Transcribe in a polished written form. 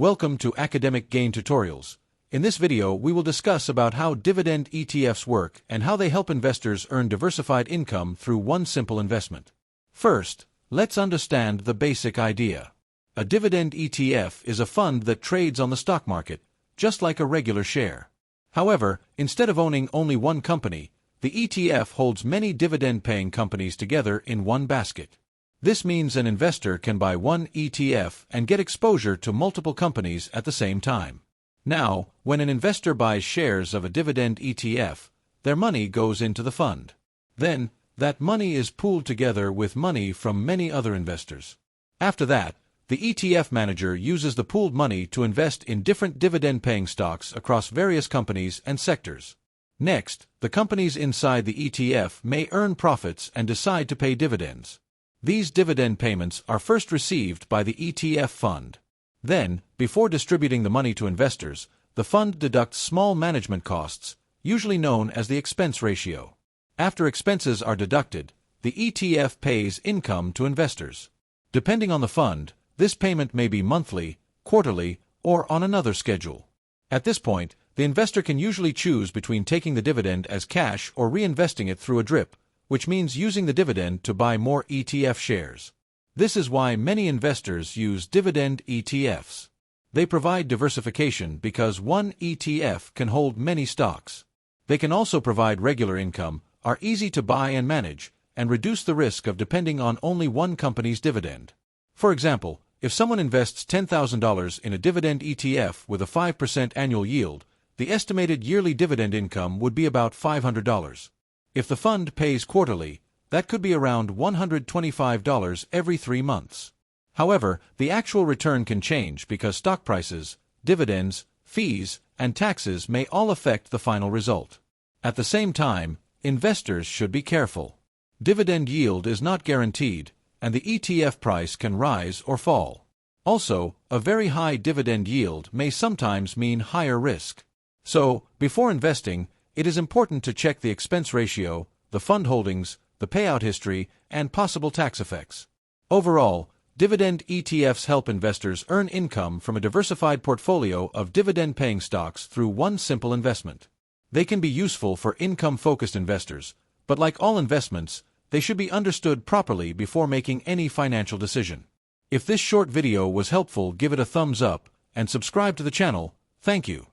Welcome to Academic Gain Tutorials. In this video, we will discuss about how dividend ETFs work and how they help investors earn diversified income through one simple investment. First, let's understand the basic idea. A dividend ETF is a fund that trades on the stock market, just like a regular share. However, instead of owning only one company, the ETF holds many dividend-paying companies together in one basket. This means an investor can buy one ETF and get exposure to multiple companies at the same time. Now, when an investor buys shares of a dividend ETF, their money goes into the fund. Then, that money is pooled together with money from many other investors. After that, the ETF manager uses the pooled money to invest in different dividend-paying stocks across various companies and sectors. Next, the companies inside the ETF may earn profits and decide to pay dividends. These dividend payments are first received by the ETF fund. Then, before distributing the money to investors, the fund deducts small management costs, usually known as the expense ratio. After expenses are deducted, the ETF pays income to investors. Depending on the fund, this payment may be monthly, quarterly, or on another schedule. At this point, the investor can usually choose between taking the dividend as cash or reinvesting it through a DRIP, which means using the dividend to buy more ETF shares. This is why many investors use dividend ETFs. They provide diversification because one ETF can hold many stocks. They can also provide regular income, are easy to buy and manage, and reduce the risk of depending on only one company's dividend. For example, if someone invests $10,000 in a dividend ETF with a 5% annual yield, the estimated yearly dividend income would be about $500. If the fund pays quarterly, that could be around $125 every 3 months. However, the actual return can change because stock prices, dividends, fees, and taxes may all affect the final result. At the same time, investors should be careful. Dividend yield is not guaranteed, and the ETF price can rise or fall. Also, a very high dividend yield may sometimes mean higher risk. So, before investing, it is important to check the expense ratio, the fund holdings, the payout history, and possible tax effects. Overall, dividend ETFs help investors earn income from a diversified portfolio of dividend-paying stocks through one simple investment. They can be useful for income-focused investors, but like all investments, they should be understood properly before making any financial decision. If this short video was helpful, give it a thumbs up and subscribe to the channel. Thank you.